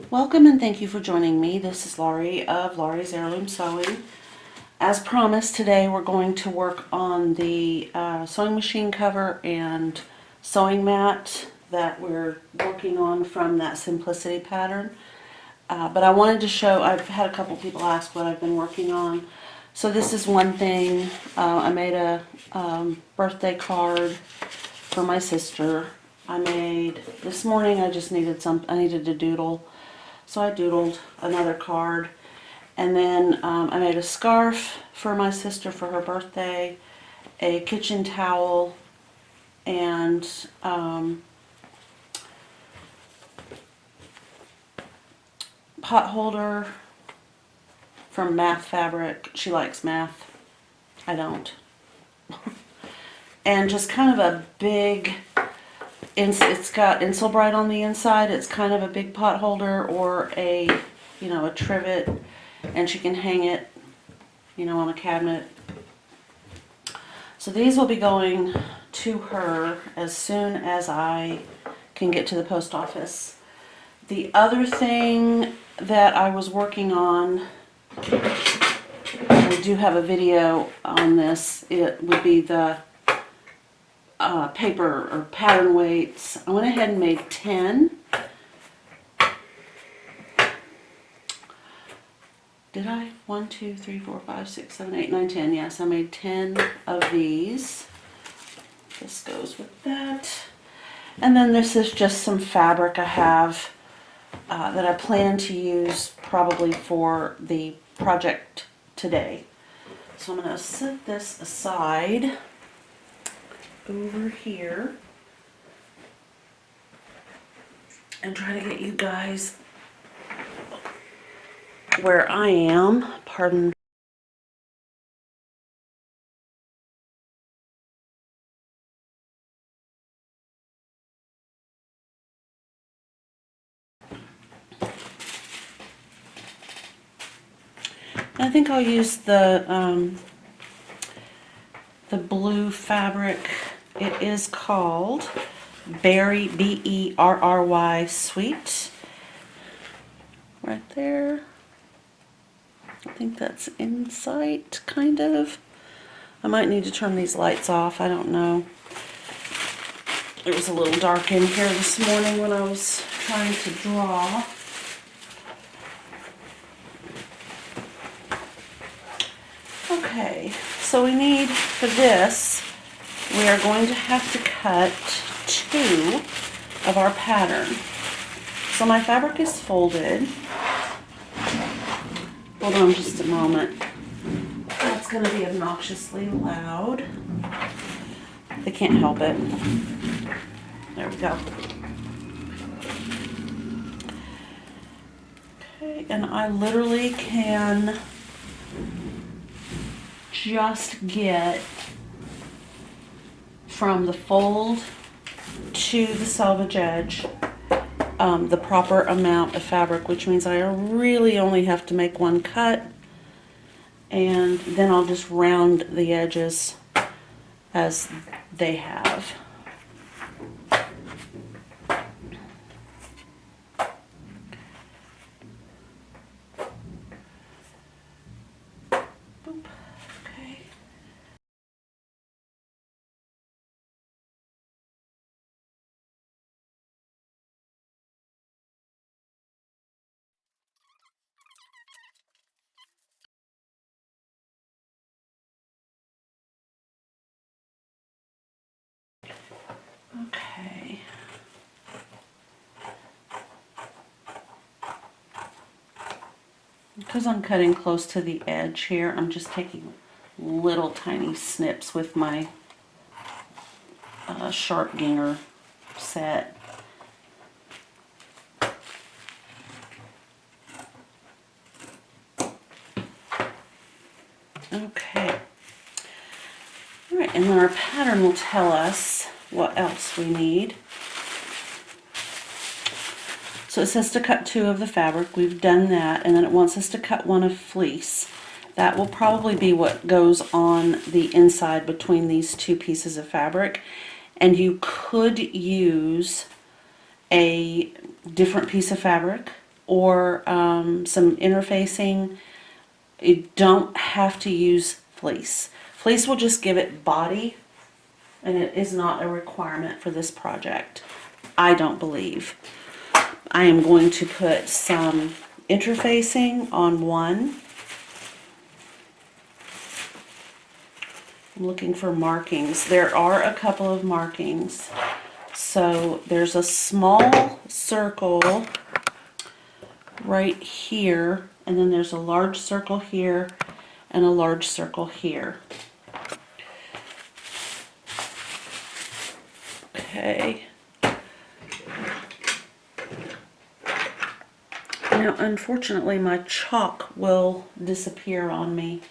Welcome and thank you for joining me. This is Laurie of Laurie's Heirloom Sewing. As promised, today we're going to work on the sewing machine cover and sewing mat that we're working on from that Simplicity pattern. But I wanted to show, I've had a couple people ask what I've been working on. So this is one thing. I made a birthday card for my sister. This morning I just needed I needed to doodle. So I doodled another card, and then I made a scarf for my sister for her birthday, a kitchen towel, and pot holder from Math Fabric. She likes math. I don't. And just kind of a big, it's got Insulbrite on the inside. It's kind of a big pot holder or a trivet, and she can hang it, on a cabinet. So these will be going to her as soon as I can get to the post office. The other thing that I was working on, I do have a video on this, it would be the paper or pattern weights. I went ahead and made 10. Did I? 1, 2, 3, 4, 5, 6, 7, 8, 9, 10. Yes, I made 10 of these. This goes with that. And then this is just some fabric I have that I plan to use probably for the project today. So I'm going to set this aside over here and try to get you guys where I am. Pardon. I think I'll use the blue fabric. It is called Berry, B-E-R-R-Y Sweet. Right there. I think that's in sight, kind of. I might need to turn these lights off. I don't know. It was a little dark in here this morning when I was trying to draw. Okay, so we need, for this, we are going to have to cut 2 of our pattern. So my fabric is folded. Hold on just a moment. That's going to be obnoxiously loud. They can't help it. There we go. Okay, and I literally can just get from the fold to the selvage edge the proper amount of fabric, which means I really only have to make one cut, and then I'll just round the edges as they have. Okay. Because I'm cutting close to the edge here, I'm just taking little tiny snips with my sharp ginger set. Okay. Alright, and then our pattern will tell us what else we need. So it says to cut 2 of the fabric. We've done that, and then it wants us to cut 1 of fleece. That will probably be what goes on the inside between these 2 pieces of fabric. And you could use a different piece of fabric or some interfacing. You don't have to use fleece. Fleece will just give it body, and it is not a requirement for this project, I don't believe. I am going to put some interfacing on one. I'm looking for markings. There are a couple of markings. So there's a small circle right here, and then there's a large circle here and a large circle here. Okay. Now, unfortunately, my chalk will disappear on me.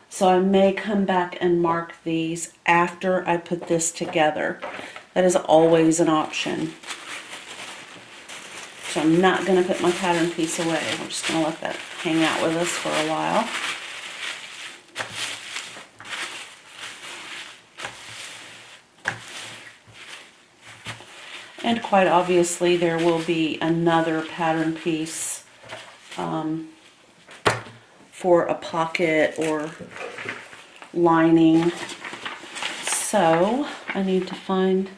So I may come back and mark these after I put this together. That is always an option. So I'm not going to put my pattern piece away. I'm just going to let that hang out with us for a while. And quite obviously there will be another pattern piece for a pocket or lining. So I need to find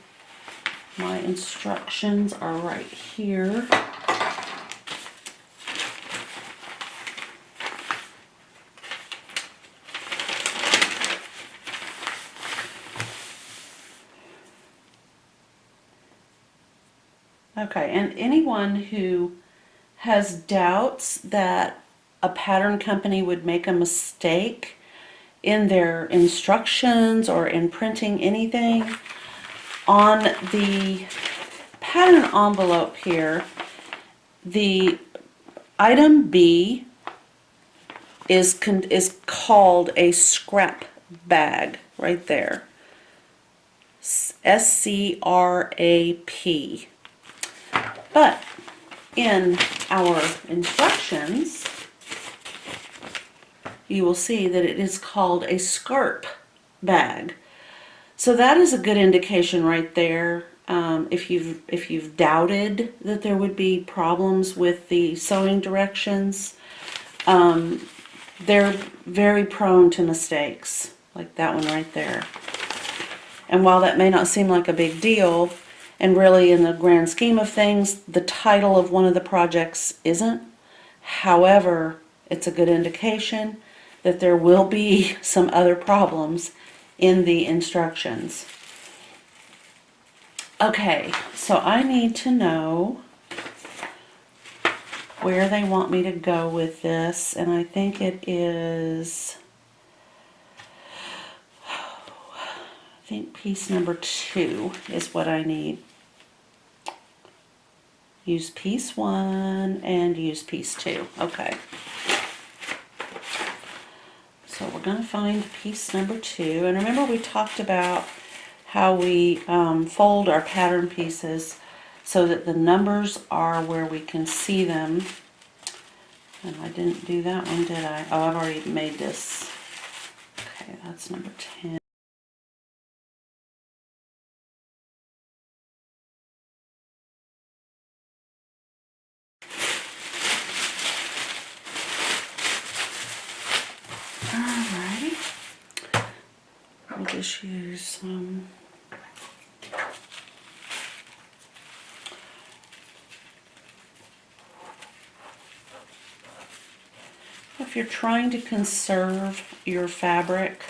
my instructions are right here. Okay, and anyone who has doubts that a pattern company would make a mistake in their instructions or in printing anything, on the pattern envelope here, the item B is called a scrap bag right there. S-C-R-A-P. But in our instructions, you will see that it is called a scarp bag. So that is a good indication right there. If you've doubted that there would be problems with the sewing directions, they're very prone to mistakes, like that one right there. And while that may not seem like a big deal, and really in the grand scheme of things, the title of one of the projects isn't. However, it's a good indication that there will be some other problems in the instructions. Okay, so I need to know where they want me to go with this, and I think it is, I think piece number 2 is what I need. Use piece 1 and use piece 2. Okay. So we're going to find piece number 2. And remember we talked about how we fold our pattern pieces so that the numbers are where we can see them. And I didn't do that one, did I? Oh, I've already made this. Okay, that's number 10. Alrighty. We'll just use some if you're trying to conserve your fabric,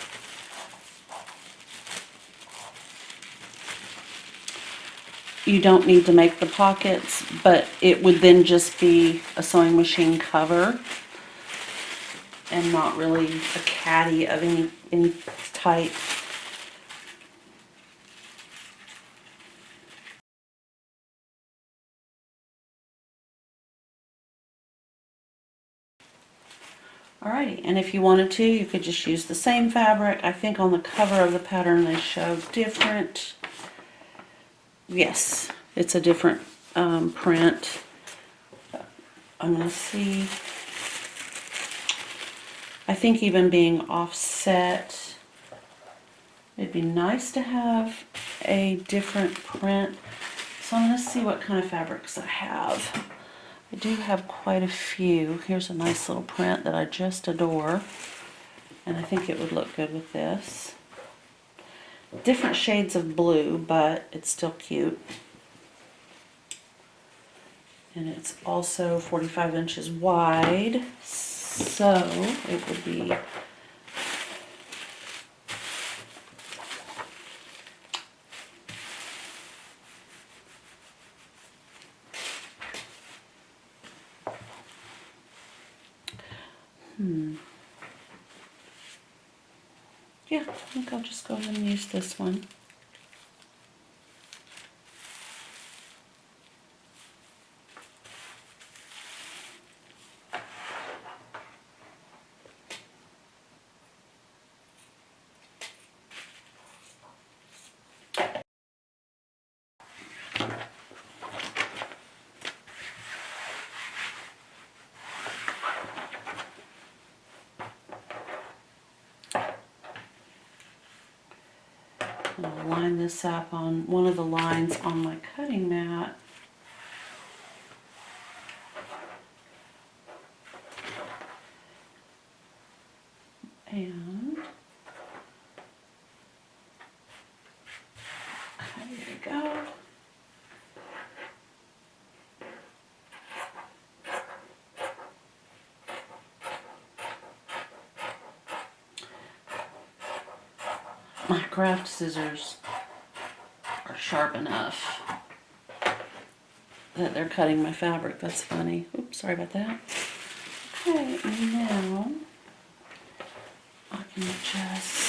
you don't need to make the pockets, but it would then just be a sewing machine cover and not really a caddy of any type. Alrighty, and if you wanted to, you could just use the same fabric. I think on the cover of the pattern they show different. Yes, it's a different print. I'm going to see. I think even being offset, it'd be nice to have a different print. So I'm going to see what kind of fabrics I have. I do have quite a few. Here's a nice little print that I just adore, and I think it would look good with this. Different shades of blue, but it's still cute. And it's also 45 inches wide, so it would be yeah, I think I'll just go ahead and use this one. I'll line this up on one of the lines on my cutting mat. And there we go. My craft scissors are sharp enough that they're cutting my fabric. That's funny. Oops, sorry about that. Okay, and now I can just